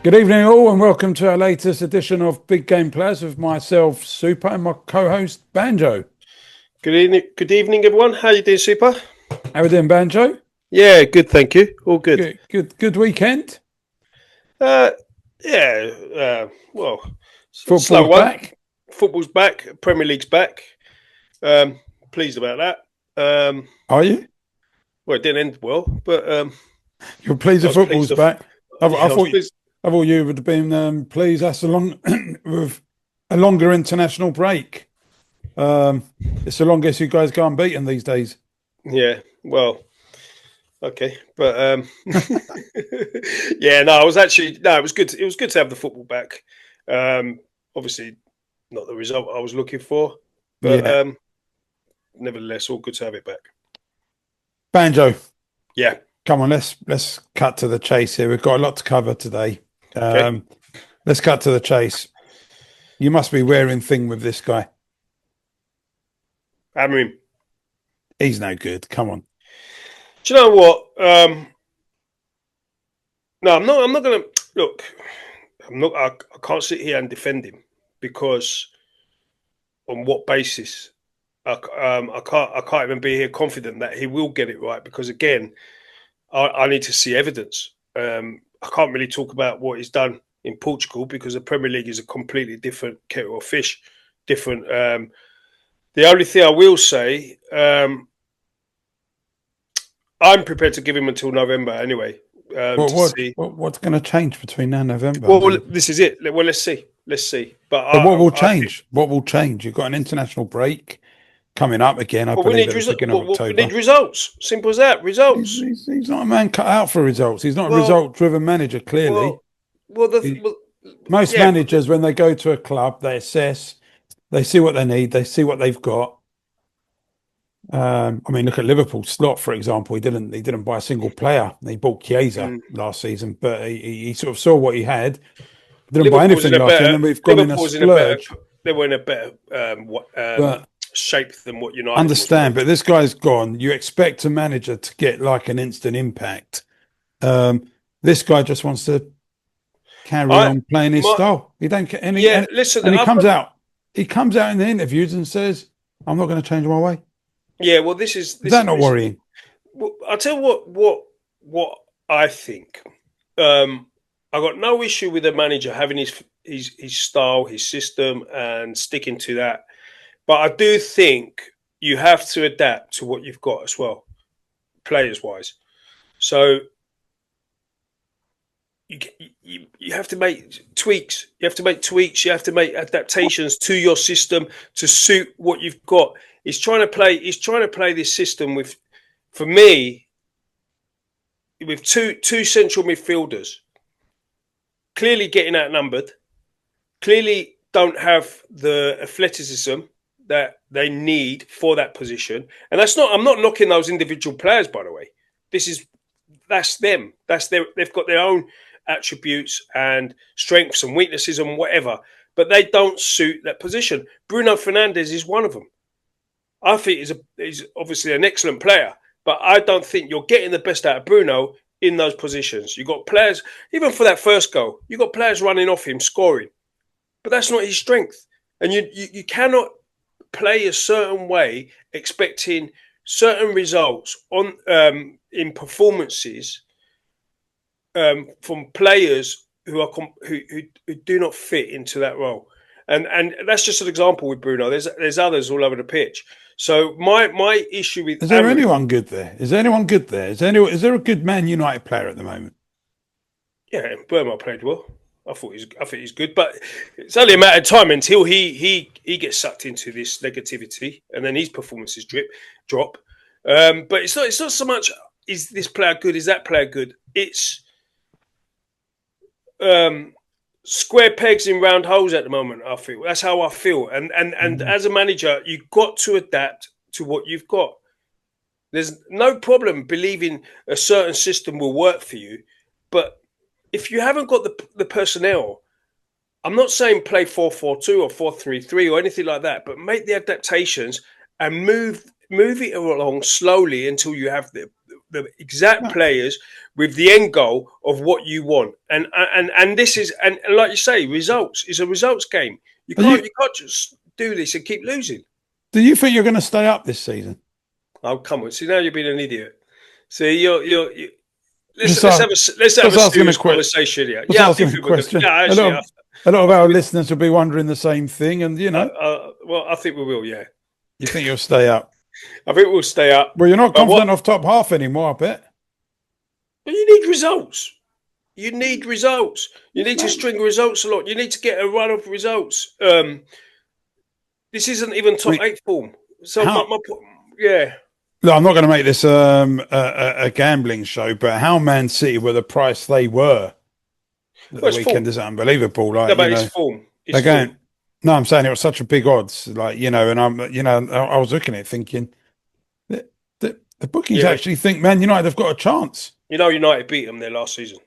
Good evening, all, and welcome to our latest edition of Big Game Players with myself, Super, and my co-host, Banjo. Good evening, everyone. How you doing, Super? How we doing, Banjo? Yeah, good, thank you. All good. Good weekend. Uh, yeah. Well, slow Football's one. back. Football's back. Premier League's back. Pleased about that. Are you? Well, it didn't end well, but You're pleased I the was football's pleased. back. Yeah, I was pleased. I thought you would have been pleased. That's with a longer international break. It's the longest you guys go unbeaten these days. Yeah. Well. Okay, but yeah. No, it was good. It was good to have the football back. Obviously, not the result I was looking for, but Yeah. nevertheless, all good to have it back. Banjo, Yeah. come on, let's cut to the chase here. We've got a lot to cover today. Okay. Let's cut to the chase. You must be wearing thing with this guy. Hammer him. He's no good. Come on. Do you know what? No, I'm not. I'm not going to look. I'm not. I can't sit here and defend him because on what basis? I can't. I can't even be here confident that he will get it right because again, I need to see evidence. I can't really talk about what he's done in Portugal because the Premier League is a completely different kettle of fish. Different. The only thing I will say. I'm prepared to give him until November anyway. What's going to change between now and November? Well, this is it. Well, let's see. Let's see. But what will change? What will change? You've got an international break coming up again, I believe, at the beginning of October. We need results. Simple as that. Results. He's not a man cut out for results. He's not a result-driven manager, clearly. Most managers, when they go to a club, they assess, they see what they need, they see what they've got. I mean, look at Liverpool. Slot, for example, he didn't buy a single player. He bought Chiesa last season, but he sort of saw what he had. Didn't buy anything last year, and then we've gone in a splurge. They were in a better shape than what United. Understand, but this guy's gone. You expect a manager to get like an instant impact. This guy just wants to carry on playing his style. He don't get any. Yeah, listen, and he comes out. He comes out in the interviews and says, "I'm not going to change my way." Yeah, well, this is not worrying. Well, I'll tell you what I think. I got no issue with the manager having his style, his system, and sticking to that. But I do think you have to adapt to what you've got as well, players wise. So you have to make tweaks. You have to make tweaks. You have to make adaptations to your system to suit what you've got. He's trying to play this system with, for me, with two central midfielders. Clearly getting outnumbered. Clearly don't have the athleticism that they need for that position. And I'm not knocking those individual players, by the way. That's them. They've got their own attributes and strengths and weaknesses and whatever, but they don't suit that position. Bruno Fernandes is one of them. I think he's obviously an excellent player, but I don't think you're getting the best out of Bruno in those positions. You've got players, even for that first goal, you've got players running off him, scoring, but that's not his strength. And you cannot play a certain way expecting certain results on in performances from players who do not fit into that role, and that's just an example with Bruno. There's others all over the pitch. So my issue with is there anyone good there? Is there anyone good there? Is there a good Man United player at the moment? Yeah, Burma played well. I think he's good, but it's only a matter of time until he gets sucked into this negativity, and then his performances drop. But it's not so much is this player good, is that player good? It's square pegs in round holes at the moment. I feel that's how I feel, and as a manager, you've got to adapt to what you've got. There's no problem believing a certain system will work for you, but if you haven't got the personnel, I'm not saying play 4-4-2 or 4-3-3 or anything like that, but make the adaptations and move it along slowly until you have the exact players with the end goal of what you want. And this is and like you say, results is a results game. You can't just do this and keep losing. Do you think you're going to stay up this season? Oh, come on! See, now you're being an idiot. See, you're Just let's have a asking a serious conversation here. Just Yeah, I asking think a we were. question. Yeah, actually, A lot of our listeners will be wondering the same thing, and well, I think we will. Yeah, you think you'll stay up? I think we'll stay up. Well, you're not confident of top half anymore, I bet. But you need results. You need results. You need to string results a lot. You need to get a run of results. This isn't even top 8 form. So yeah. Look, I'm not going to make this a gambling show, but how Man City were the price they were at the weekend is unbelievable. Like, it's form. It's form. No, I'm saying it was such a big odds. Like, and I was looking at it thinking the bookies actually think Man United have got a chance. United beat them their last season.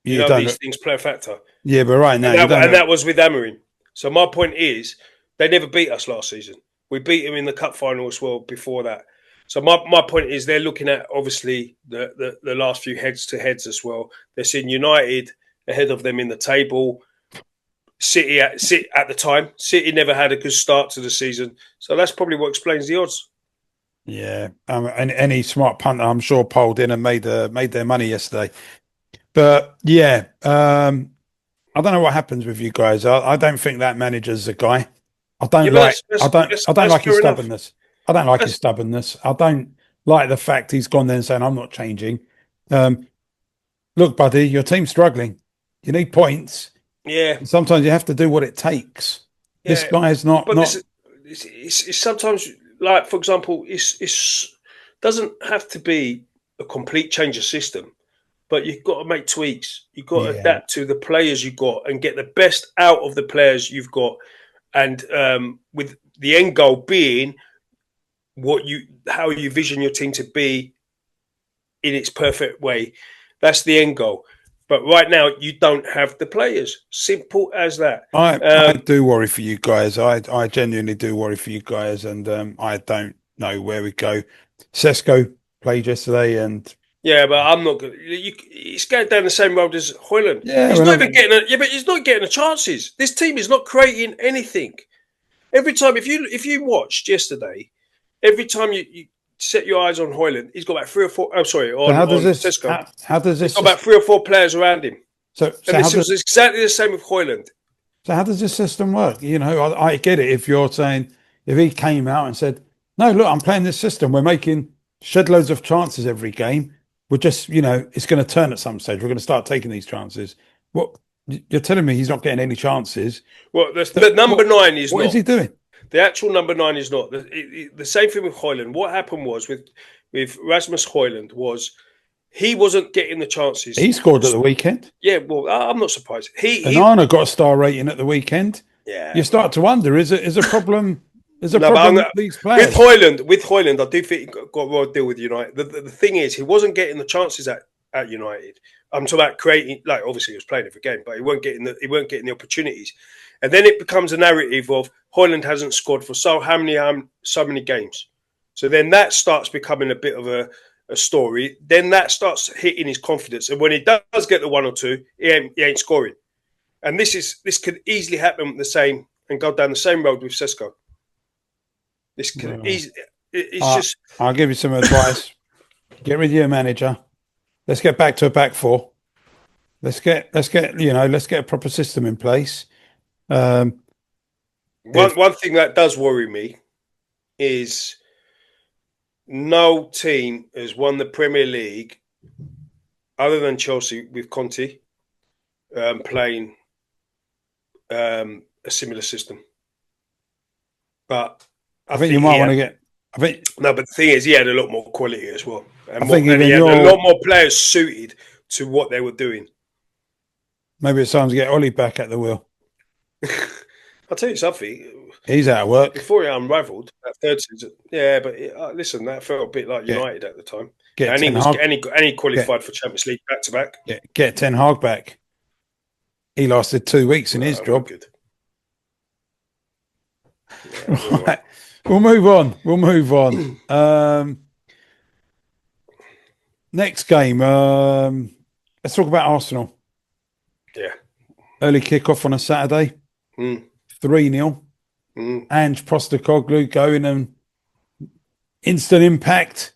These things play a factor. Yeah, but right now, that was with Amorim. So my point is, they never beat us last season. We beat them in the cup final as well before that. So my point is, they're looking at obviously the last few heads-to-heads as well. They're seeing United ahead of them in the table. City at the time, City never had a good start to the season, so that's probably what explains the odds. Yeah, and any smart punter, I'm sure, polled in and made their money yesterday. But yeah, I don't know what happens with you guys. I don't think that manager's the guy. I don't like his stubbornness. I don't like his stubbornness. I don't like the fact he's gone there and saying I'm not changing. Look, buddy, your team's struggling. You need points. Yeah. Sometimes you have to do what it takes. Yeah. This guy is not. But it's sometimes, like, for example, it doesn't have to be a complete change of system, but you've got to make tweaks. You've got to adapt to the players you've got and get the best out of the players you've got. And with the end goal being how you vision your team to be in its perfect way. That's the end goal. But right now, you don't have the players. Simple as that. I do worry for you guys. I genuinely do worry for you guys, and I don't know where we go. Sesko played yesterday, and but I'm not good. He's going down the same road as Højlund. Yeah, he's not even getting. But he's not getting the chances. This team is not creating anything. Every time, if you watched yesterday, every time you set your eyes on Højlund, he's got about 3 or 4. Oh, sorry, on Sesko. How does this? He's got about 3 or 4 players around him. So this was exactly the same with Højlund. So how does this system work? I get it. If you're saying, if he came out and said, "No, look, I'm playing this system. We're making shed loads of chances every game. We're just, it's going to turn at some stage. We're going to start taking these chances." What you're telling me, he's not getting any chances. Well, the number 9 is not. What is he doing? The actual number 9 is not. The same thing with Højlund. What happened was with Rasmus Højlund was he wasn't getting the chances. He scored at the weekend. Yeah, well, I'm not surprised. Anana got a star rating at the weekend. Yeah, you start to wonder: is a problem? Is a problem with these players? With Højlund, I do think he got a right deal with United. The thing is, he wasn't getting the chances at United. I'm talking about creating. Like, obviously, he was playing every game, but he weren't getting the opportunities. And then it becomes a narrative of Højlund hasn't scored for so many games. So then that starts becoming a bit of a story. Then that starts hitting his confidence. And when he does get the 1 or 2, he ain't scoring. And this could easily happen the same and go down the same road with Sesko. This could easily. I'll give you some advice. Get rid of your manager. Let's get back to a back 4. Let's get a proper system in place. One thing that does worry me is no team has won the Premier League other than Chelsea with Conte playing a similar system. But I think you might want to get. No, but the thing is, he had a lot more quality as well, and he had a lot more players suited to what they were doing. Maybe it's time to get Ollie back at the wheel. I'll tell you something. He's out of work. Before he unravelled that third season. Yeah, but listen, that felt a bit like United at the time. And he qualified for Champions League back to back. Get Ten Hag back. He lasted 2 weeks in his job. Good. Yeah, right. We'll move on. Next game. Let's talk about Arsenal. Yeah. Early kickoff on a Saturday, Mm, 3-0. mm. Ange Postecoglou going and instant impact,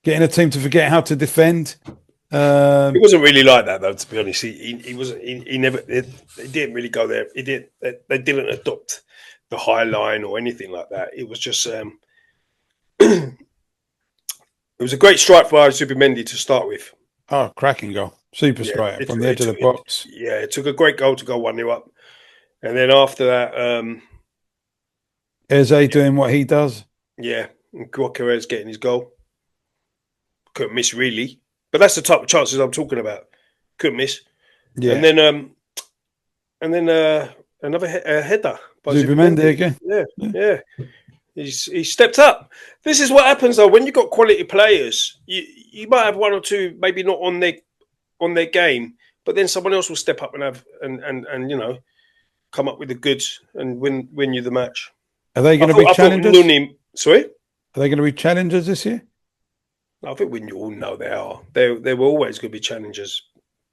getting a team to forget how to defend. It Um, wasn't really like that, though. To be honest, he wasn't. He never. They didn't really go there. He did. They didn't adopt the high line or anything like that. It was just. It was a great strike by Zubimendi to start with. oh, cracking goal. Super Yeah, striker from the edge of the box. yeah, it took a great goal to go 1-0 up, and then after that, Eze doing what he does. yeah, Guacares getting his goal. Couldn't miss really, but that's the type of chances I'm talking about. Couldn't miss, and Yeah. then another header by Zubimendi Zubimendi. again. Yeah, Yeah. yeah. He stepped up. This is what happens though when you've got quality players. You might have one or two maybe not on their game, but then someone else will step up and have and come up with the goods and win you the match. Are they going to be I thought challengers? Nuni. Sorry, Are they going to be challengers this year? I think we all know they are. They were always going to be challengers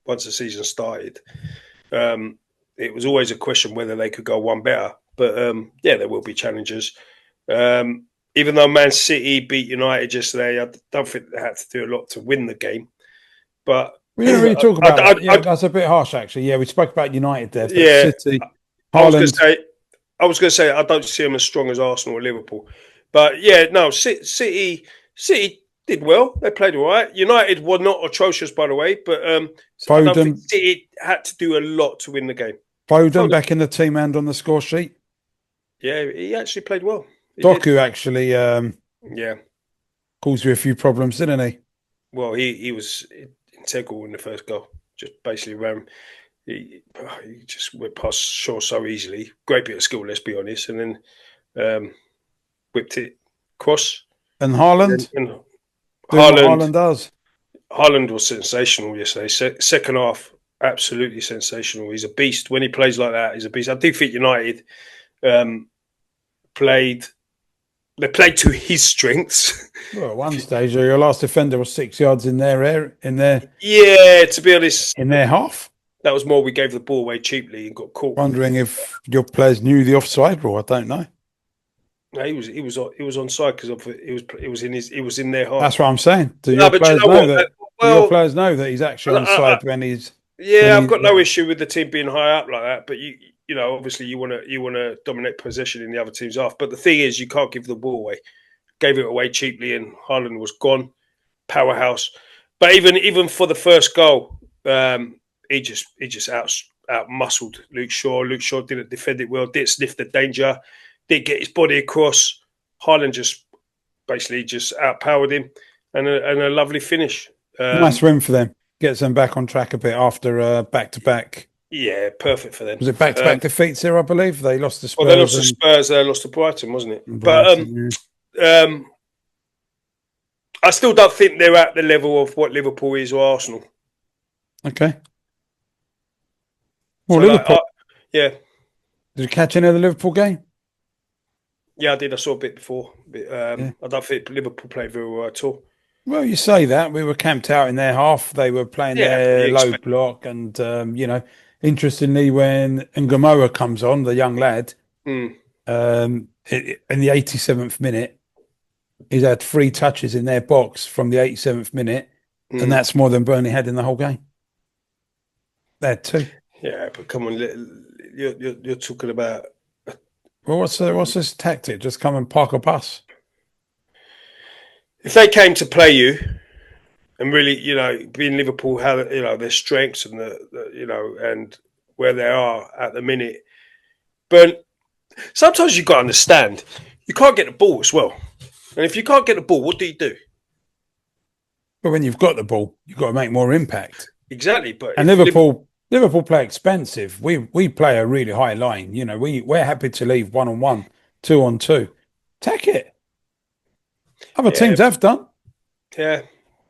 once the season started. It was always a question whether they could go one better, but yeah, there will be challengers. Even though Man City beat United yesterday, I don't think they had to do a lot to win the game. But We didn't really talk about that. Yeah, I, that's a bit harsh, actually. Yeah, we spoke about United there, but yeah, City, I was going to Haaland, say, I don't see them as strong as Arsenal or Liverpool, but yeah, no, City did well. They played all right. United were not atrocious, by the way, but I don't think Foden, City had to do a lot to win the game. Foden Foden, back in the team and on the score sheet. yeah, he actually played well. He did. Doku actually Yeah. caused you a few problems, didn't he? Well, he was integral in the first goal. Just basically ran. He just went past Shaw so easily. Great bit of skill, let's be honest, and then whipped it cross. And And, Haaland and doing what Haaland, Haaland does. Haaland was sensational yesterday. Second half, absolutely sensational. He's a beast when he plays like that. He's a beast. I do think United um, played. They played to his strengths. Well, at one stage, your last defender was 6 yards in their air, Yeah, to be honest, in their half. that was more. We gave the ball away cheaply and got caught. Wondering if your players knew the offside rule. I don't know. No, he was onside because it was in their half. That's what I'm saying. Do No, your but you players know know what? that? Do your Well, players know that he's actually onside when yeah, I've he got no issue with the team being high up like that. But you know, obviously you want to dominate possession in the other team's half. But the thing is, you can't give the ball away. Gave it away cheaply, and Haaland was gone. Powerhouse. But even for the first goal, he just out muscled Luke Shaw. Luke Shaw didn't defend it well. Didn't sniff the danger. Didn't get his body across. Haaland just basically just outpowered him, and a lovely finish. nice win for them. Gets them back on track a bit after back-to-back. Yeah, perfect for them. Was it back-to-back defeats here, I believe? They lost to Spurs. Well, they lost to Spurs. They lost to Brighton, wasn't it? Brighton, but I still don't think they're at the level of what Liverpool is or Arsenal. okay. Well, So, Liverpool. yeah. Did you catch any of the Liverpool game? Yeah, I did. I saw a bit before. Yeah. I don't think Liverpool played very well at all. Well, you say that. We were camped out in their half. They were playing their low block. And, interestingly, when Ngamoa comes on, the young lad, in the 87th minute, he's had 3 touches in their box from the 87th minute. And that's more than Burnley had in the whole game. They had 2. Yeah, but come on, you're talking about. Well, what's this tactic? Just come and park a bus. If they came to play you, and really, being Liverpool, how their strengths and and where they are at the minute, but sometimes you've got to understand you can't get the ball as well, and if you can't get the ball, what do you do? But when you've got the ball, you've got to make more impact. Exactly, but Liverpool play expensive. We play a really high line. We're happy to leave 1-on-1, 2-on-2. Take it. Other teams have done. Yeah.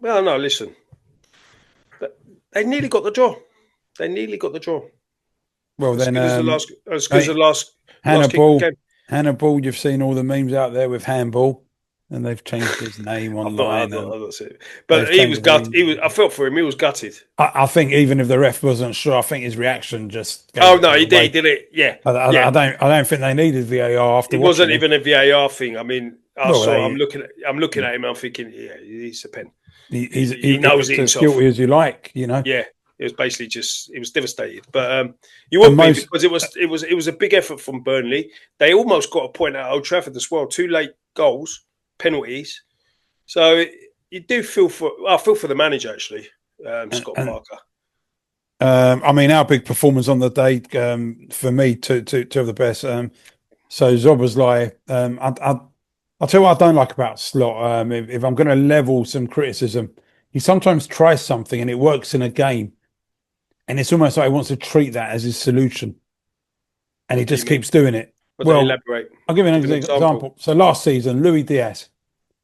Well, no, listen. They nearly got the draw. Well, as then good as the last Hannibal. game. Hannibal, you've seen all the memes out there with handball. and they've changed his name I'm not, online, and I'm not saying. they've But he was changed gut. the. He was. I felt for him. He was gutted. I think even if the ref wasn't sure, I think his reaction just Oh gave it no, all he did. He away. did it. Yeah, I, I, yeah. I don't. I don't think they needed VAR after It watching wasn't him. even a VAR thing. I mean, I Well, saw. I'm they, looking. I'm looking at him. I'm thinking, yeah, he's a pen. He he knows looks it as himself. guilty as you like, you know. Yeah, it was basically just. It was devastated. But you And would be most, because it was a big effort from Burnley. They almost got a point at Old Trafford as well. Two late goals, penalties. So you do feel for. I feel for the manager actually, Scott and Parker. I mean, our big performers on the day, for me, two of the best. So Zoboslai, I'll tell you what I don't like about Slot. If I'm going to level some criticism, he sometimes tries something and it works in a game, and it's almost like he wants to treat that as his solution, and he What do you just mean? keeps doing it. What do you Well, elaborate? I'll give you Give an an example. example. So last season, Louis Diaz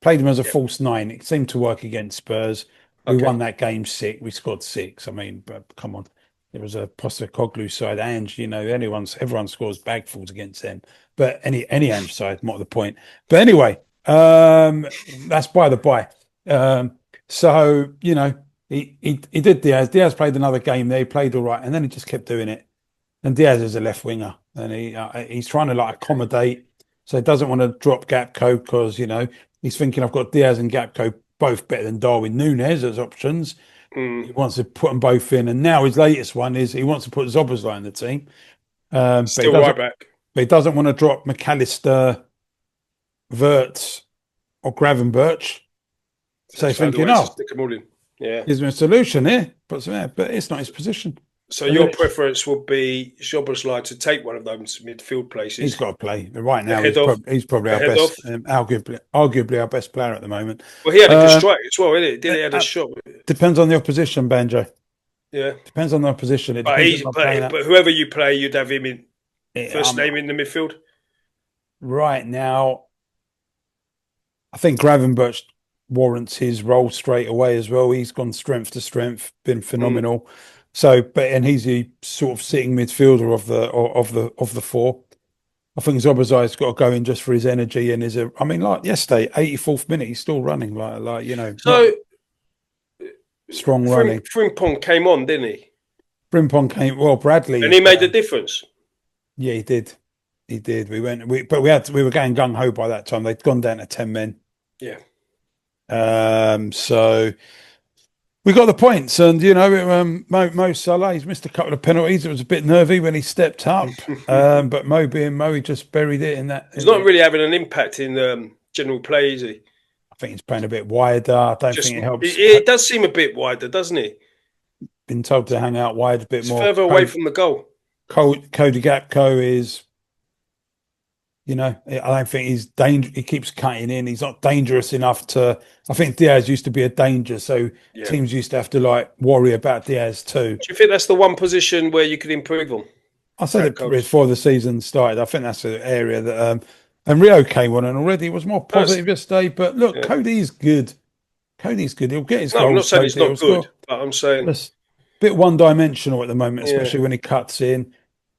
played him as a Yeah. false nine. It seemed to work against Spurs. We Okay. won that game six. We scored six. I mean, but come on. It was a Postecoglou side, and everyone scores bagfuls against them. But any Ange side, not the point. But anyway, that's by the by. So he did Diaz. Diaz played another game there. He played all right, and then he just kept doing it. And Diaz is a left winger, and he's trying to like Okay. accommodate. So he doesn't want to drop Gapco because he's thinking I've got Diaz and Gapco both better than Darwin Núñez as options. He Mm. wants to put them both in, and now his latest one is he wants to put Zoboslai in the team, but he Still right doesn't. back. But he doesn't want to drop McAllister, Wirtz, or Gravenberch. So So it's he's found a thinking, way to oh, stick them all in. Yeah. here's a solution here, but it's not his position. So And then your preference would be Szoboszlai to take one of those midfield he's places got to play right now. ahead of He's probably our ahead of. best, arguably our best player at the moment. Well, he had a good Um, strike as well, didn't it? Did he had a uh, shot? Depends on the opposition, Banjo. Yeah. Depends on the opposition. It But depends if he's I'm playing but whoever you play, you'd have him in first um, name in the midfield. right now. I think Gravenberch warrants his role straight away as well. He's gone strength to strength, been Mm. phenomenal. So, and he's the sort of sitting midfielder of the four. I think Zobazai's got to go in just for his energy and I mean, like yesterday, 84th minute, he's still running not So strong running. Frimpong came on, didn't he? Frimpong came well. And Bradley, he made the difference. yeah, he did. He did. We were going gung ho by that time. They'd gone down to 10 men. Yeah. So we got the points, and Mo Salah, he's missed a couple of penalties. It was a bit nervy when he stepped up, but Mo being Mo, he just buried it in that. He's not really having an impact in general play, is he? I think he's playing a bit wider. I don't Just think it helps. it does seem a bit wider, doesn't he? Been told to hang out wide a bit It's more. further away from the goal. Cody Gapco is, I don't think he's danger. He keeps cutting in. He's not dangerous enough to. I think Diaz used to be a danger, so Yeah. teams used to have to like worry about Diaz too. Do you think that's the one position where you could improve on? I said it Gapco's. before the season started. I think that's the area that and Rio came on and already was more positive yesterday. But look, Yeah. Cody's good. Cody's good. He'll get his No, I'm not goals. saying it's Cody. not good, but I'm saying Just a bit one-dimensional at the moment, yeah. especially when he cuts in.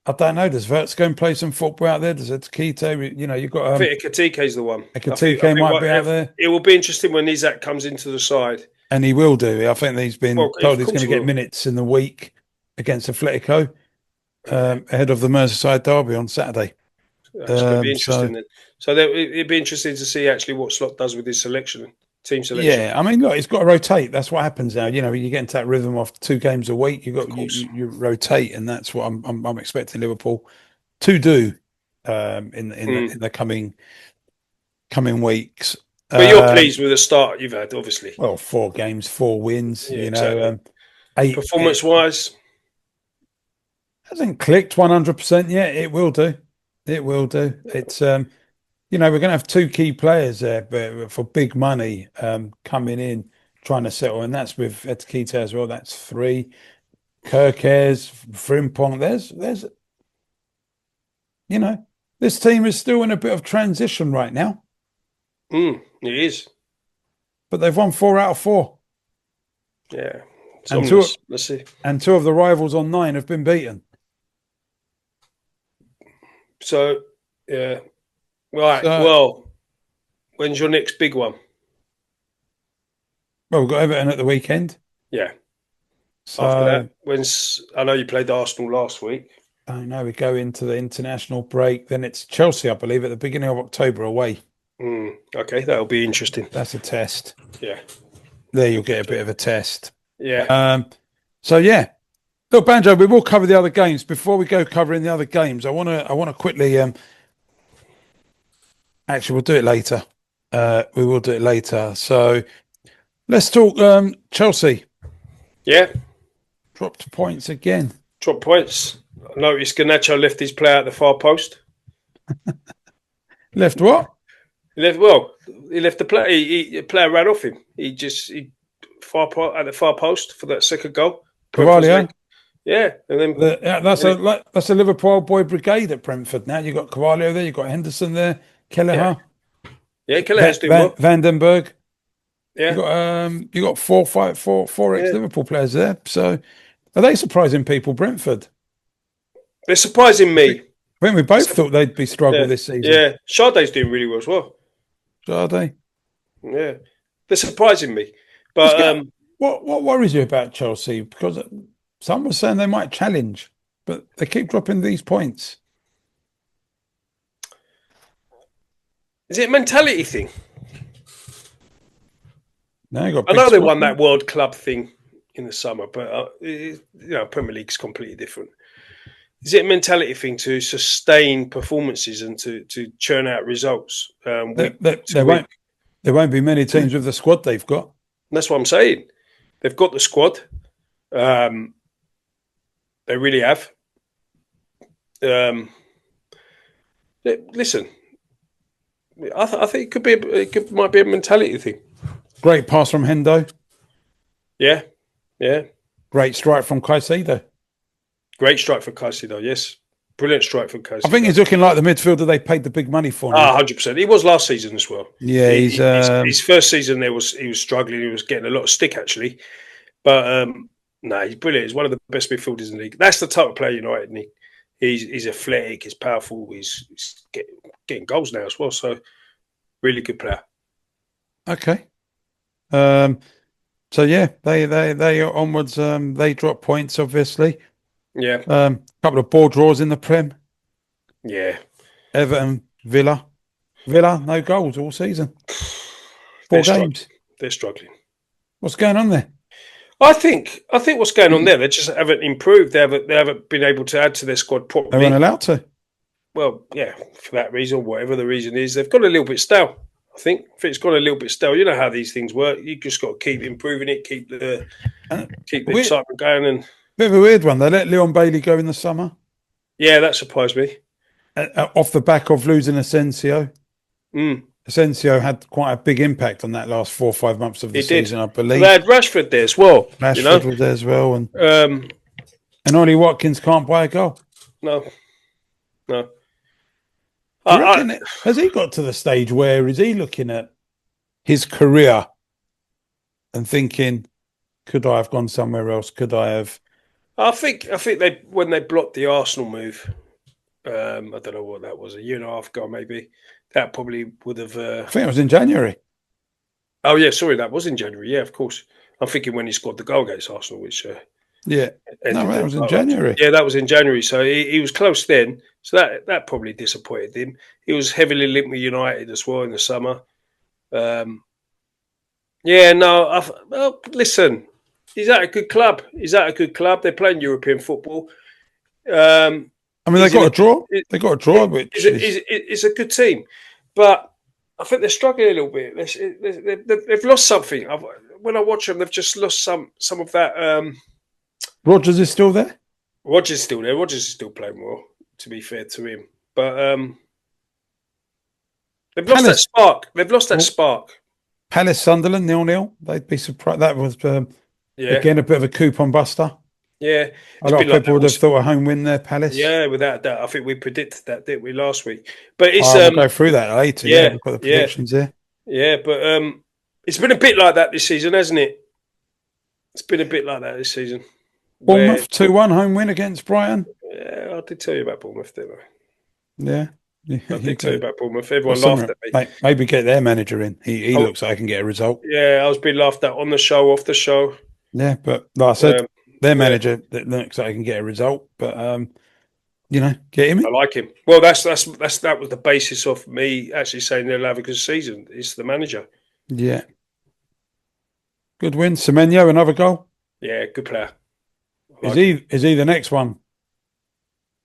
I don't know. Does Verts go and play some football out there? Does Kito? You've got I think Ekatike's the one. Ekatike might be out there, It will be interesting when Isak comes into the side. and he will do. I think he's been Well, told of he's course going to he get will. minutes in the week against Atletico ahead of the Merseyside derby on Saturday. That's going to be So interesting then. So it'd be interesting to see actually what Slot does with his team selection. yeah, I mean, look, it's got to rotate. That's what happens now. You get into that rhythm of 2 games a week. You rotate, and that's what I'm expecting Liverpool to do in the coming weeks. But you're pleased with the start you've had, obviously. Well, 4 games, 4 wins. Yeah, exactly. 8 Performance-wise, hasn't clicked 100% yet. It will do. It will do. It's we're going to have 2 key players there, but for big money coming in, trying to settle, and that's with Etkita as well. That's 3. Kirkes, Frimpong. There's this team is still in a bit of transition right now, it is. but they've won 4 out of 4. Yeah. It's And ominous. Let's see. And 2 of the rivals on 9 have been beaten. So, yeah. Right. So- Well, When's your next big one? Well, we've got Everton at the weekend. Yeah. After So, that, I know you played Arsenal last week. I know we go into the international break. Then it's Chelsea, I believe, at the beginning of October away. Okay, that'll be interesting. That's a test. Yeah. There you'll get a bit of a test. Yeah. So yeah. Look, Banjo, we will cover the other games. Before we go covering the other games, I wanna quickly actually we'll do it later. We will do it later. So let's talk Chelsea. Yeah. Dropped points again. Drop points. I noticed Garnacho left his player at the far post. Left what? He left the player. The player ran off him. He at the far post for that second goal. Carvalho. Yeah, and then That's a Liverpool boy brigade at Brentford now. You've got Carvalho there, you've got Henderson there, Kelleher, Kelleher's doing well. Vandenberg. Yeah, You got four ex-Liverpool players there. So are they surprising people, Brentford? they're surprising me. I think we both thought they'd be struggle this season. Yeah, Sade's doing really well as well. Sade. Yeah, they're surprising me. But what worries you about Chelsea? Because some were saying they might challenge, but they keep dropping these points. is it a mentality thing? Now you got. I know they won that World Club thing in the summer, but Premier League's completely different. Is it a mentality thing to sustain performances and to churn out results? There won't be many teams with the squad they've got. And that's what I'm saying. They've got the squad. They really have. Listen, I think it might be a mentality thing. Great pass from Hendo. Yeah, yeah. Great strike from Caicedo. Great strike for Caicedo, yes. Brilliant strike for Caicedo. I think he's looking like the midfielder they paid the big money for now. 100%. He was last season as well. Yeah, his first season he was struggling. He was getting a lot of stick actually, but he's brilliant. He's one of the best midfielders in the league. That's the type of player United need. He's athletic. He's powerful. He's getting goals now as well. So really good player. Okay. So yeah, they are onwards. They drop points obviously. Yeah. Couple of ball draws in the Prem. Yeah. Everton, Villa, no goals all season. Four games. They're struggling. What's going on there? I think what's going on there. They just haven't improved. They haven't been able to add to their squad properly. They weren't allowed to. Well, yeah, for that reason, whatever the reason is, they've got a little bit stale. I think it's gone a little bit stale. You know how these things work. You just got to keep improving it, keep the excitement going. And bit of a weird one. They let Leon Bailey go in the summer. Yeah, that surprised me. Off the back of losing Asensio. Asensio had quite a big impact on that last 4 or 5 months of the season, I believe. They had Rashford there as well. Rashford was there as well, and Ollie Watkins can't buy a goal. No. Has he got to the stage where is he looking at his career and thinking, could I have gone somewhere else? Could I have? I think they when they blocked the Arsenal move, I don't know what that was, a year and a half ago maybe. That probably would have. I think it was in January. Oh yeah, sorry, that was in January. Yeah, of course. I'm thinking when he scored the goal against Arsenal, which that was in January. Yeah, that was in January. So he was close then. So that probably disappointed him. He was heavily linked with United as well in the summer. Listen, he's at a good club. They're playing European football. They got a draw. They got a draw, which it's a good team, but I think they're struggling a little bit. They've lost something. When I watch them, they've just lost some of that. Rodgers is still there. Rodgers is still there. Rodgers is still playing well. To be fair to him, but they've lost that spark. They've lost that spark. Palace Sunderland 0-0. They'd be surprised. That was again a bit of a coupon buster. Yeah, a lot of people would have thought a home win there, Palace. Yeah, without that, I think we predicted that, didn't we, last week? But it's we'll go through that later. Yeah, we've got the predictions there. Yeah, but it's been a bit like that this season, hasn't it? It's been a bit like that this season. Bournemouth 2-1 home win against Brighton. Yeah, I did tell you about Bournemouth, didn't I? Yeah. Yeah, I you did tell you could about Bournemouth. put Everyone laughed some, at me. maybe get their manager in. He Oh, looks like he can get a result. yeah, I was being laughed at on the show, off the show. Yeah, but like I said, Um, their yeah, manager that looks like he can get a result. But get him I in. like him. Well, that was the basis of me actually saying they'll have a good season. It's the manager. Yeah, good win. Semenyo, another goal. Yeah, good player. I Is like him. he the next one?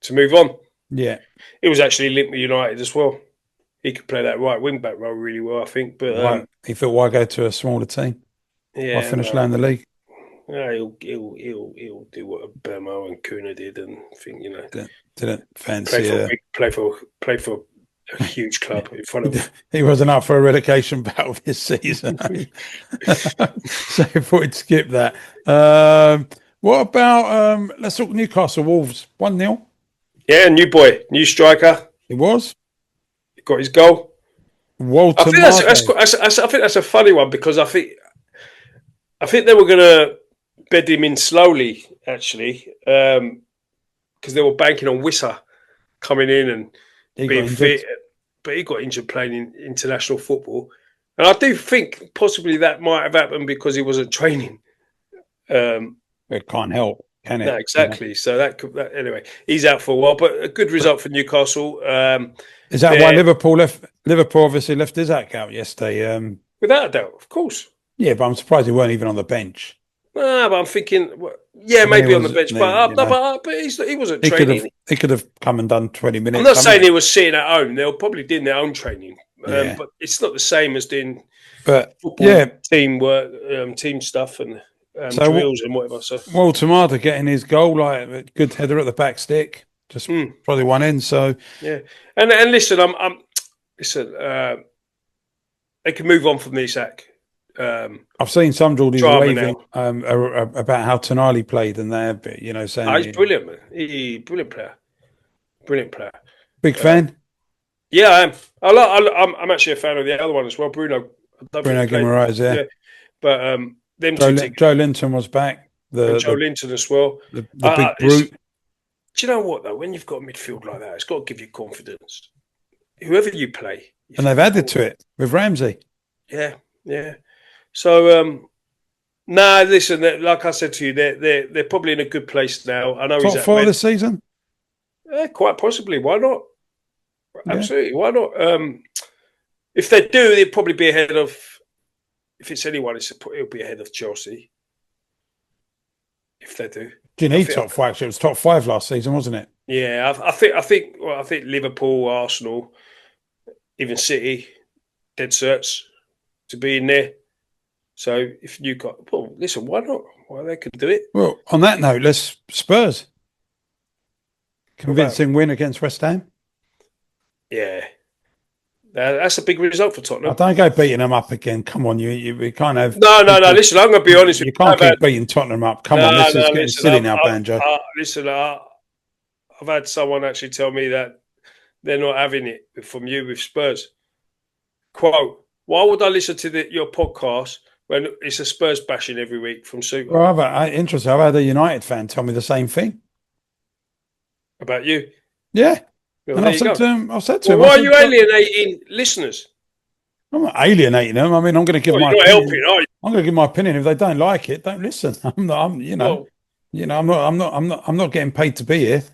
To move on, Yeah, he was actually linked with United as well. He could play that right wing back role really well, I think. But why he thought why go to a smaller team? Why yeah, finish no, low in the league? no, he'll do what Burmo and Kuna did, and think Didn't play fancy for a big, play for a huge club in front of. he wasn't up for a relegation battle this season. So I thought he'd skip that. What about let's talk Newcastle Wolves 1-0. Yeah, new boy, new striker, It was got his goal. I Walter think that's, Marde. I think that's a funny one because I think they were going to bed him in slowly actually because they were banking on Wissa coming in and He got being injured. fit, but he got injured playing in international football, and I do think possibly that might have happened because he wasn't training. Um, It can't help, can no, it? exactly. So anyway, he's out for a while, but a good But result for Newcastle. is that why They're Liverpool left? Liverpool obviously left Isaac out yesterday. without a doubt, of course. Yeah, but I'm surprised he weren't even on the bench. But I'm thinking, well, yeah, I mean, he maybe on the was, bench, but you know, he wasn't training. he could have come and done 20 I'm minutes. not I saying mean, he was sitting at home. They were probably doing their own training, yeah, but it's not the same as doing but football yeah. team work, team stuff, and So drills and whatever. So, Walter Marde getting his goal, like a good header at the back stick, just probably one in. So yeah, and listen, listen. They can move on from Isak. I've seen some Geordies Drama raving now. about how Tonali played, and they're saying He's brilliant, man. Brilliant player. Brilliant player. big Uh, fan. yeah, I am. I'm actually a fan of the other one as well, Bruno. I don't think Bruno he played. Guimaraes, yeah. Yeah, but them two together, Joe Linton was back. and Joe Linton as well. The big brute. Do you know what though? When you've got a midfield like that, it's got to give you confidence. Whoever you play, And they've added to it with Ramsey. Yeah, yeah. So nah, listen. Like I said to you, they're probably in a good place now. I know he's Top at four this season. quite possibly. Why not? Yeah. Absolutely. Why not? If they do, they'll probably be ahead of. If it's anyone, it'll be ahead of Chelsea. If they do, Do you need top five? It was top five last season, wasn't it? yeah. I think Liverpool, Arsenal, even City, dead certs to be in there. So if you got, well, listen, why not? Why they can do it? Well, on that note, let's Spurs convincing win against West Ham. Yeah, that's a big result for I Tottenham. don't go beating them up again. Come on, we can't have. No. Listen, I'm going to be honest with you. You can't keep beating Tottenham up. Come on, this is getting silly now, Banjo. Listen, I've had someone actually tell me that they're not having it from you with Spurs. Quote, why would I listen to your podcast when it's a Spurs bashing every week from Super? Well, interesting. I've had a United fan tell me the same thing. About you? Yeah. Well, And I've said to him, why are you alienating listeners? I'm not alienating them. I mean, I'm going to give my you're not opinion. helping, are you? I'm going to give my opinion. If they don't like it, don't listen. I'm not getting paid to be here.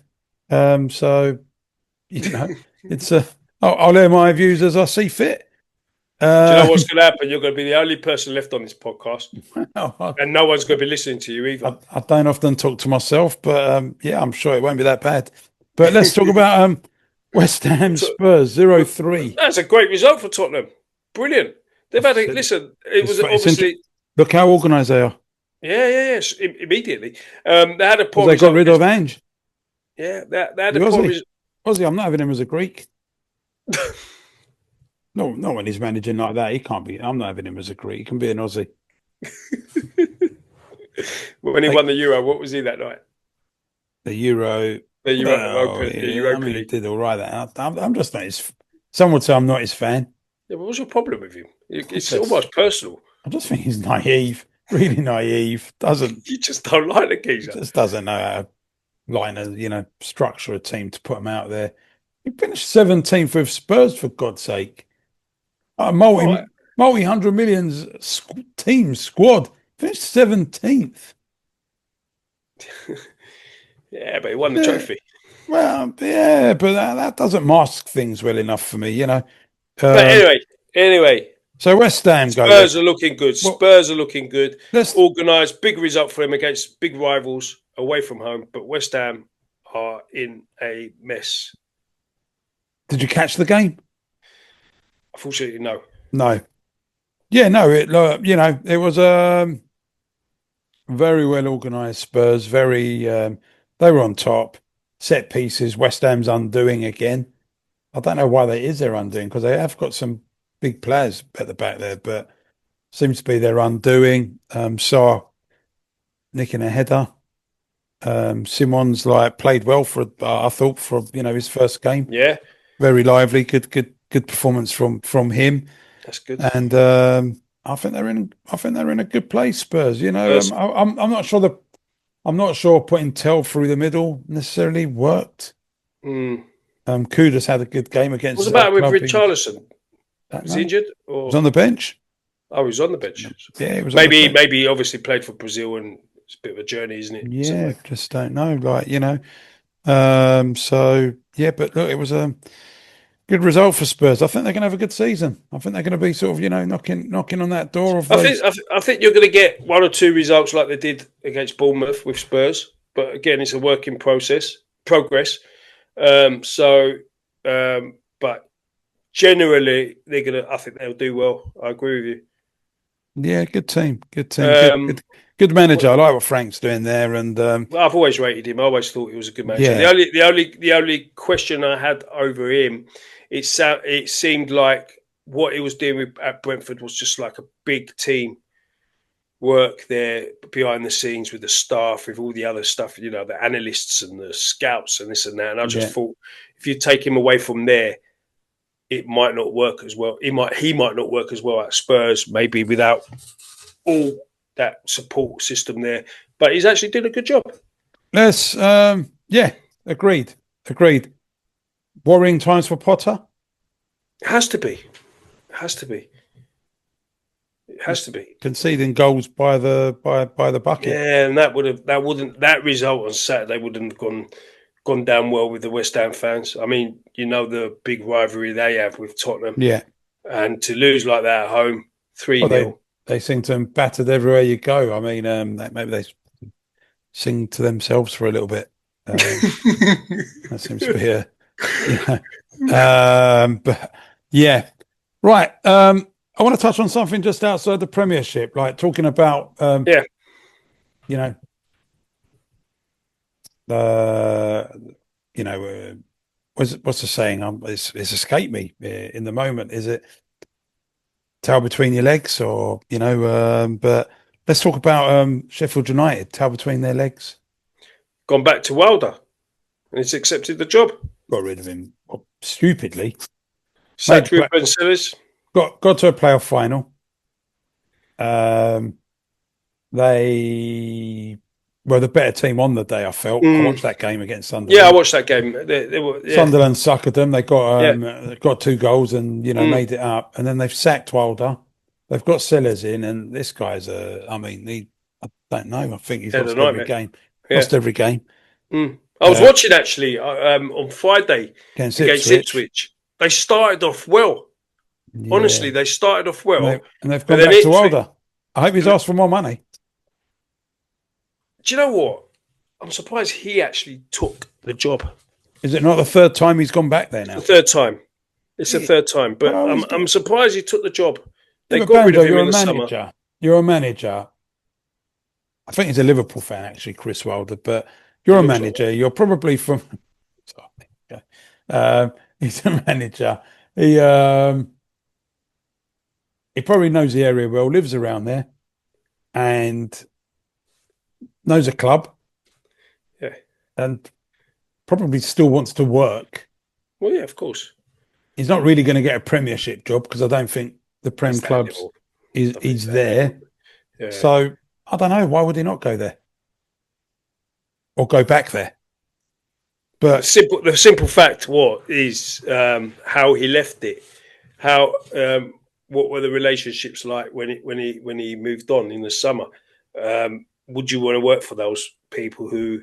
So, it's I'll air my views as I see fit. Do you know what's going to happen? You're going to be the only person left on this podcast, and no one's going to be listening to you either. I don't often talk to myself, but yeah, I'm sure it won't be that bad. But let's talk about West Ham Spurs 0-3. That's a great result for Tottenham. Brilliant. They've had listen. It was obviously look how organised they are. Yeah. Immediately, they had a poor. They got rid of Ange. Yeah, they had a poor. Aussie, I'm not having him as a Greek. No, not when he's managing like that. He can't be. I'm not having him as a Greek. He can be an Aussie. When he won the Euro, what was he that night? The Euro. The Euro. I mean, he did all right. I'm just not his. Some would say I'm not his fan. Yeah, but what's your problem with him? It's almost personal. I just think he's naive. Really naive. You just don't like the geezer. Just doesn't know how to structure a team to put him out there. He finished 17th with Spurs, for God's sake. A All right. multi 100 millions team squad finished 17th. Yeah, but he won the Yeah, trophy. well, yeah, but that doesn't mask things well enough for me, you know. But Um, anyway, so West Ham go there. Spurs are looking good. Well, Spurs are looking good. let's. Organised, big result for him against big rivals away from home. But West Ham are in a mess. Did you catch the game? Unfortunately, no. No. Yeah, no. It was very well organised. Spurs, very. They were on top. Set pieces. West Ham's undoing again. I don't know why that is their undoing because they have got some big players at the back there, but seems to be their undoing. Saw nicking a header. Simon's like played well for I thought for his first game. Yeah, Very lively, good performance from him. that's good. And I think they're in a good place, Spurs. Spurs. I'm not sure putting Tell through the middle necessarily worked. Mm. Kudus had a good game What's against the matter with club. Richarlison? Don't Was he know. injured He was or? on the bench. Oh, he's on the bench. Yeah, he was on the Maybe, bench. maybe he obviously played for Brazil, and it's a bit of a journey, isn't it? Yeah, Somewhere. just don't know. So yeah, but look, it was a good result for Spurs. I think they're going to have a good season. I think they're going to be sort of, knocking on that door of I think those. I think you're going to get one or two results like they did against Bournemouth with Spurs, but again, it's a work in progress. But generally, they're gonna. I think they'll do well. I agree with you. Yeah, good team, good team, Um, good manager. I like what Frank's doing there, and I've always rated him. I always thought he was a good manager. yeah, The only question I had over him, it seemed like what he was doing at Brentford was just like a big team work there behind the scenes with the staff, with all the other stuff, the analysts and the scouts and this and that. And I just yeah. thought if you take him away from there, it might not work as well. He might not work as well at Spurs, maybe without all that support system there. But he's actually doing a good job. Let's yeah, agreed. Worrying times for Potter. It has to be. It has to be. It has to be. Conceding goals by the bucket. Yeah, and that result on Saturday wouldn't have gone down well with the West Ham fans. I mean, the big rivalry they have with Tottenham, Yeah. and to lose like that at home, 3-0. Well, they seem to have battered everywhere you go. I mean, maybe they sing to themselves for a little bit. That seems to be but yeah, right. I want to touch on something just outside the Premiership, like talking about, Yeah. you know, uh, you know, what's the saying? It's escaped me in the moment. Is it tail between your legs, or But let's talk about Sheffield United, tail between their legs. Gone back to Wilder, and he's accepted the job. Got rid of him stupidly. Sacked Ruben Sellers. Got to a playoff final. They were the better team on the day, I felt. I watched that game against Sunderland. Yeah, I watched that game. They were, Sunderland suckered them. They got 2 goals and made it up. And then they've sacked Wilder. They've got Sellers in, and this guy's I don't know. I think he's lost every game. Yeah. Lost every game. I was watching actually on Friday against Ipswich. They started off well. Yeah. Honestly, they started off well. And they've gone back to Wilder. I hope he's asked for more money. Do you know what? I'm surprised he actually took the job. Is it not the third time he's gone back there now? It's the third time. It's the third time. But I'm surprised he took the job. They got rid of him in the summer. You're a manager. I think he's a Liverpool fan, actually, Chris Wilder. But you're a manager. You're probably from... he's a manager. He probably knows the area well, lives around there, and knows a club. Yeah. And probably still wants to work. Well, yeah, of course. He's not really going to get a Premiership job because I don't think the Prem clubs is there. Yeah. So I don't know. Why would he not go there or go back there? But the simple fact is how he left it. How what were the relationships like when he moved on in the summer? Would you want to work for those people who,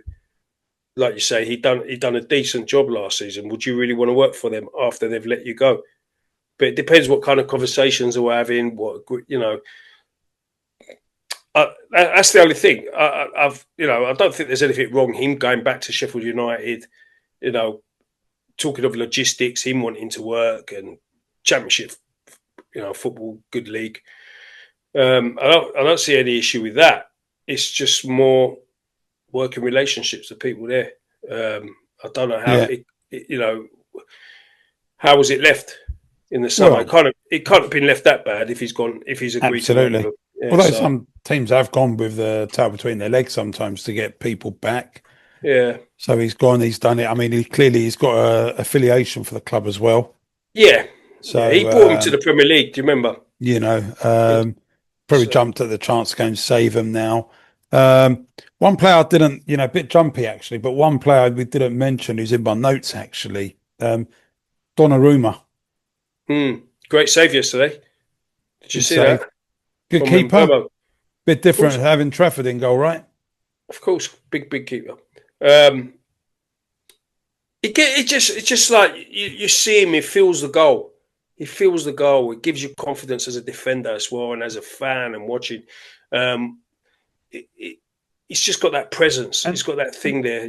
like you say, he'd done a decent job last season? Would you really want to work for them after they've let you go? But it depends what kind of conversations we're having. That's the only thing. I don't think there's anything wrong him going back to Sheffield United. Talking of logistics, him wanting to work and Championship, football, good league. I don't see any issue with that. It's just more working relationships with people there. I don't know how how was it left in the summer? well, it can't have been left that bad if he's gone, if he's agreed absolutely. to. Although some teams have gone with the tail between their legs sometimes to get people back. Yeah. So he's gone, he's done it. I mean, he's got a affiliation for the club as well. Yeah. So he brought him to the Premier League. Do you remember? Probably jumped at the chance to go and save him now. One player I didn't, a bit jumpy actually, but one player we didn't mention who's in my notes actually, Donnarumma. Great save yesterday. Did you see that? Good keeper. Bit different having Trafford in goal, right? Of course, big keeper. It's just like you see him. He feels the goal. He feels the goal. It gives you confidence as a defender as well, and as a fan and watching. He's just got that presence. He's got that thing there,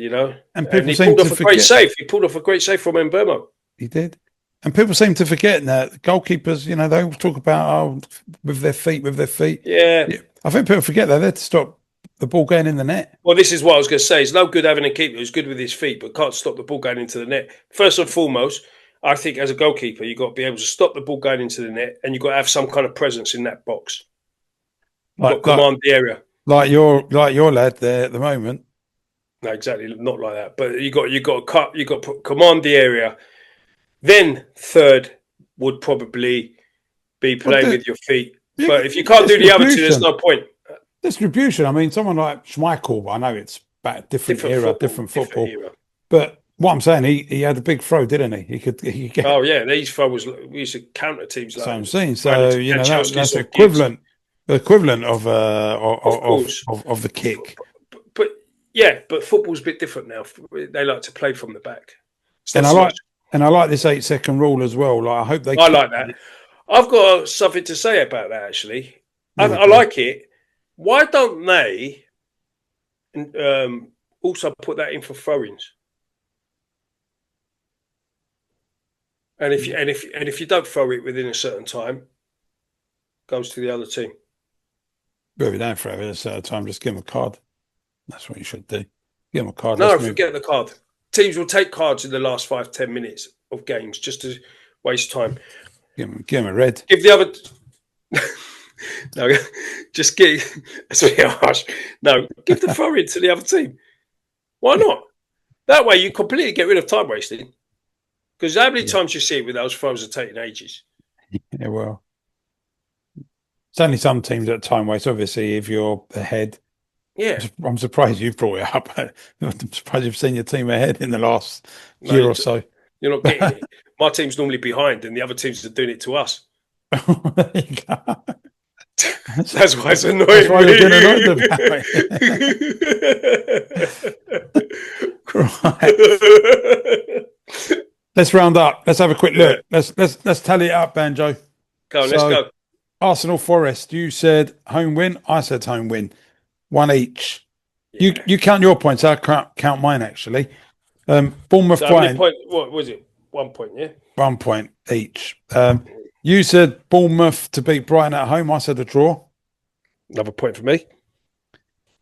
And people he seem pulled to off a forget. great save. He pulled off a great save from Mbeumo. He did. And people seem to forget that goalkeepers, they all talk about with their feet. Yeah. I think people forget they're there to stop the ball going in the net. Well, this is what I was going to say. It's no good having a keeper who's good with his feet but can't stop the ball going into the net. First and foremost, I think as a goalkeeper, you've got to be able to stop the ball going into the net, and you've got to have some kind of presence in that box. You've got to command the area. Like your lad there at the moment. No, exactly, not like that. But you got to command the area. Then third would probably be playing with your feet. But if you can't do the other two, there's no point. Distribution. I mean, someone like Schmeichel, I know it's about different era, different football. But what I'm saying, he had a big throw, didn't he? He could get. Oh yeah, these throws we used to counter teams. Like so I'm saying, so that's equivalent of the kick. But football's a bit different now. They like to play from the back. And I like this 8-second rule as well. Like I hope they. I like that. I've got something to say about that actually. I like it. Why don't they also put that in for throw-ins? And if you don't throw it within a certain time, it goes to the other team. But if you don't throw it at a certain time, just give them a card. That's what you should do. Give them a card. No, forget the card. Teams will take cards in the last 5-10 minutes of games just to waste time. Give them a red. Give the other. No, just give. That's really harsh. No, give the throw in to the other team. Why not? That way you completely get rid of time wasting. Because how many times you see it with those throws are taking ages? Yeah, well, it's only some teams that time waste. Obviously, if you're ahead. Yeah, I'm surprised you brought it up. I'm surprised you've seen your team ahead in the last year or so. You're not getting it. My team's normally behind, and the other teams are doing it to us. There you go. That's why it's annoying. That's why you're getting annoyed about it. Right. Let's round up. Let's have a quick look. Let's tally it up, Banjo. Let's go. Arsenal Forest. You said home win. I said home win. 1 each. Yeah. You count your points. I can't count mine actually. Bournemouth. So how many points? What was it? 1 point. Yeah. 1 point each. You said Bournemouth to beat Brighton at home. I said a draw. Another point for me.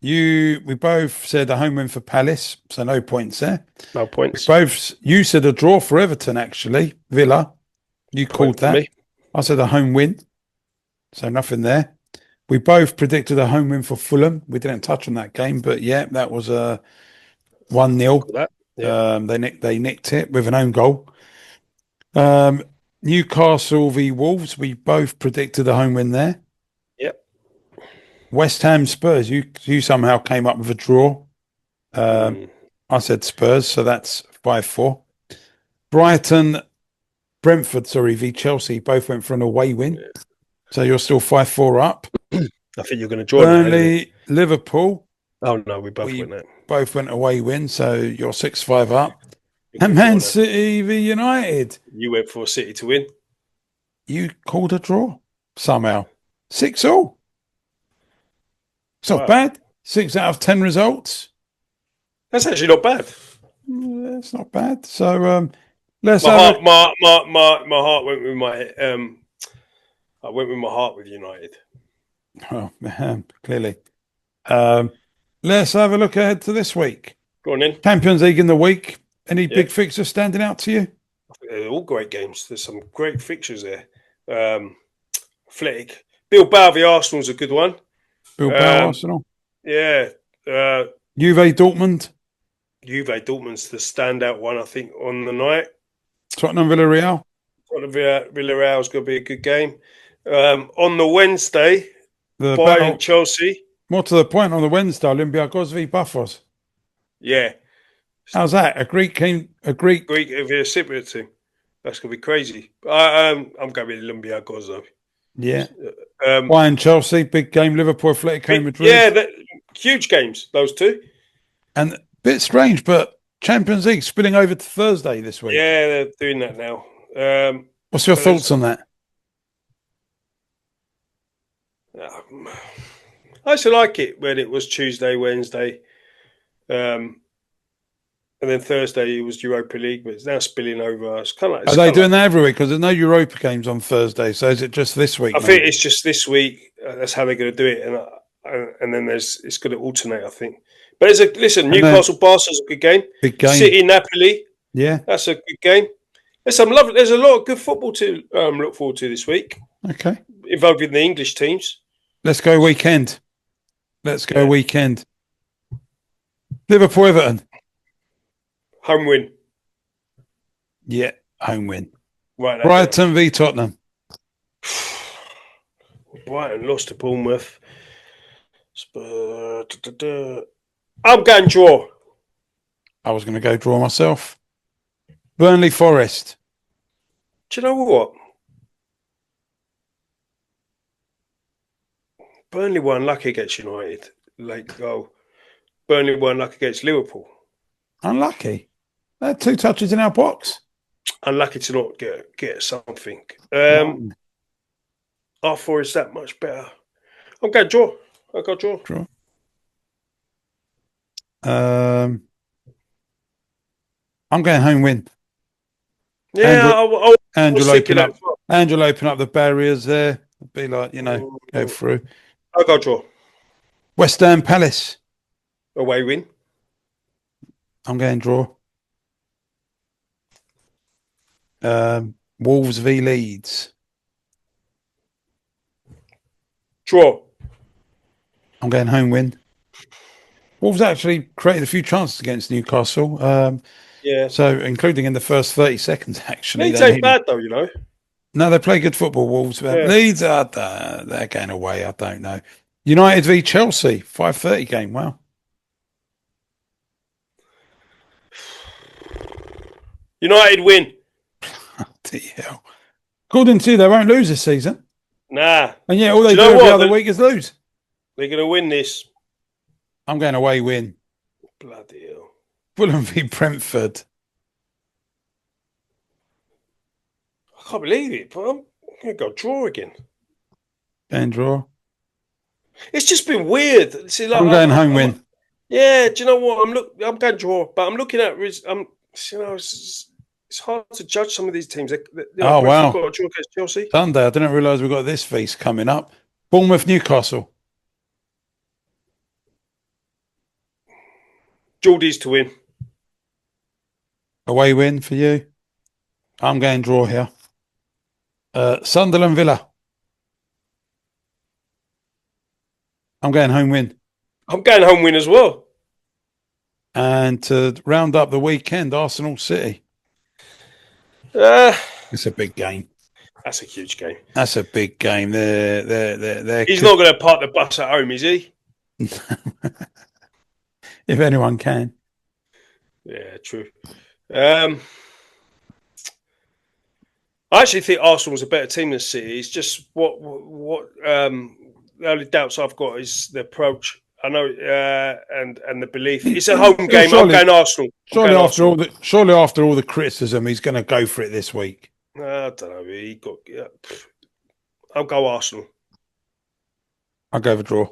We both said a home win for Palace, so no points there. No points. You said a draw for Everton, actually. Villa. You called that. Me. I said a home win, so nothing there. We both predicted a home win for Fulham. We didn't touch on that game, but yeah, that was a 1-0. Yeah. They nicked it with an own goal. Newcastle v Wolves. We both predicted a home win there. Yep. West Ham Spurs. You somehow came up with a draw. I said Spurs, so that's 5-4. Brighton, Brentford, v Chelsea, both went for an away win. So you're still 5-4 up. I think you're going to join Burnley, Liverpool. Oh, no, we both went that. Both went away win, so you're 6-5 up. You're And Man City v United. You went for City to win. You called a draw somehow. 6-all. It's not bad. 6 out of 10 results. That's actually not bad. It's not bad. So let's my heart went with my I went with my heart with United. Oh, clearly. Let's have a look ahead to this week. Go on then. Champions League in the week. Any big fixtures standing out to you? They're all great games. There's some great fixtures there. Athletic. Bilbao v Arsenal is a good one. Bilbao, Arsenal. Yeah. Juve, Dortmund. Juve, Dortmund's the standout one, I think, on the night. Tottenham, Villarreal. Tottenham, Villarreal is going to be a good game. On the Wednesday, Bayern, Chelsea. More to the point, on the Wednesday, Olympiacos v Buffos. Yeah. How's that? A Greek v a Cypriot team. That's going to be crazy. I'm going with Olympiacos, though. Yeah. Bayern, Chelsea, big game. Liverpool, Atletico Madrid. Yeah, huge games, those two. And a bit strange, but Champions League spilling over to Thursday this week. Yeah, they're doing that now. What's your thoughts on that? I used to like it when it was Tuesday, Wednesday, and then Thursday it was Europa League, but it's now spilling over. It's kind of like, are they doing that every week? Because there's no Europa games on Thursday, so is it just this week? I think it's just this week. That's how they're going to do it, and then it's going to alternate, I think. But Newcastle Barca's a good game. Big game. City Napoli. Yeah, that's a good game. There's a lot of good football to look forward to this week. Okay, involving the English teams. Let's go weekend. Weekend. Liverpool, Everton. Home win. Yeah, home win. Right. Brighton v Tottenham. Brighton lost to Bournemouth. I'm going draw. I was going to go draw myself. Burnley, Forest. Do you know what? Burnley were unlucky against United. Burnley were unlucky against Liverpool. Unlucky? They had 2 touches in our box. Unlucky to not get something. R4 is that much better. I'm going draw. I'll go draw. I'm going home win. Yeah, Andrew will open up the barriers there. It'd be like, go through. I'll go draw. West Ham, Palace. Away win. I'm going draw. Wolves v Leeds. Draw. I'm going home win. Wolves actually created a few chances against Newcastle. So, including in the first 30 seconds, actually. Leeds ain't bad, though, No, they play good football, Wolves. Leeds, they're going away. I don't know. United v Chelsea, 5:30 game. Wow. United win. Bloody hell. According to you, they won't lose this season. Nah. And yeah, all they do every other week is lose. They're going to win this. I'm going away win. Bloody hell. Fulham v Brentford. I can't believe it, but I'm going to go draw again. And draw. It's just been weird. See, I'm going home win. Yeah, do you know what? I'm going draw, but I'm looking at. It's hard to judge some of these teams. Wow! Got a draw against Chelsea Sunday. I didn't realise we've got this feast coming up. Bournemouth, Newcastle. Geordies to win. Away win for you. I'm going draw here. Sunderland, Villa. I'm going home win. I'm going home win as well. And to round up the weekend, Arsenal City. It's a big game. That's a huge game. That's a big game. He's not going to park the bus at home, is he? If anyone can. Yeah, true. Um, I actually think Arsenal was a better team than City. It's just what the only doubts I've got is the approach. I know, and the belief. It's a home Well, game. I'm going Arsenal. I'm going Arsenal. surely after all the criticism, he's going to go for it this week. I don't know. He got. I'll go Arsenal. I'll go for draw.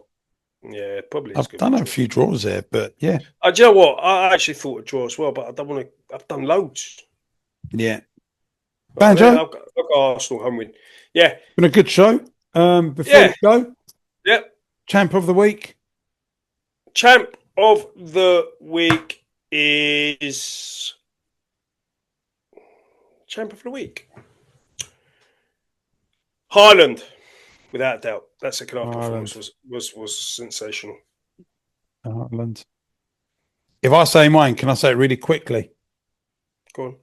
Yeah, probably. I've done a few draws there, but yeah. Do you know what? I actually thought a draw as well, but I don't want to. I've done loads. Yeah. But Banjo? I'll go Arsenal home win. Yeah. Been a good show. Before we go, champ of the week. Champ of the week is champ of the week. Haaland, without doubt. That second half performance was sensational. Haaland. If I say mine, can I say it really quickly? Go on.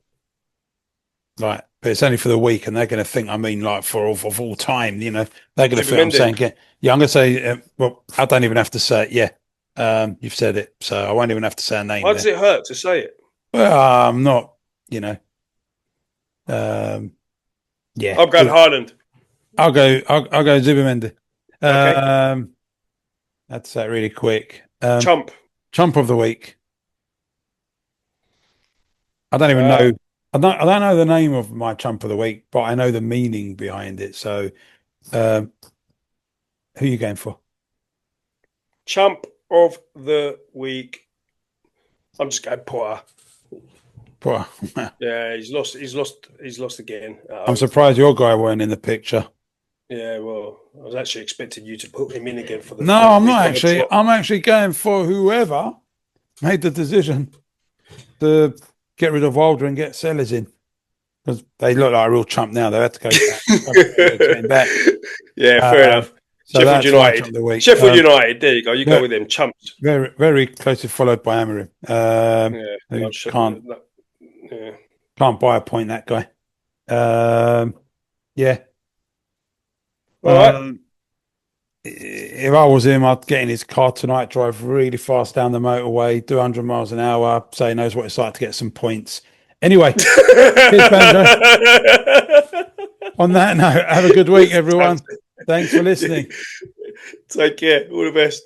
Right, but it's only for the week, and they're going to think I mean like for all time. You know, they're going to think I'm saying, yeah, I'm going to say. Well, I don't even have to say it. Yeah, you've said it, so I won't even have to say a name. Why does it hurt to say it? Well, I'm not. You know. Yeah, I'm going Haaland. I'll go Zubimendi. Okay. I had to say it really quick. Chump of the week. I don't even know. I don't know the name of my chump of the week, but I know the meaning behind it. So, who are you going for? Chump of the week. I'm just going Potter. Potter. Yeah, he's lost again. I'm surprised your guy weren't in the picture. Yeah, well, I was actually expecting you to put him in again for the. No, I'm not actually. I'm actually going for whoever made the decision to get rid of Wilder and get Sellers in, because they look like a real chump now. They had to go back. Yeah, fair enough. So Sheffield United. Sheffield United. There you go. You go with them chumps. Very, very closely followed by Amorim. Can't buy a point, that guy. Yeah. All right. If I was him, I'd get in his car tonight, drive really fast down the motorway, do 100 miles an hour, say he knows what it's like to get some points. Anyway, cheers, Banjo. On that note, have a good week, everyone. Thanks for listening. Take care. All the best.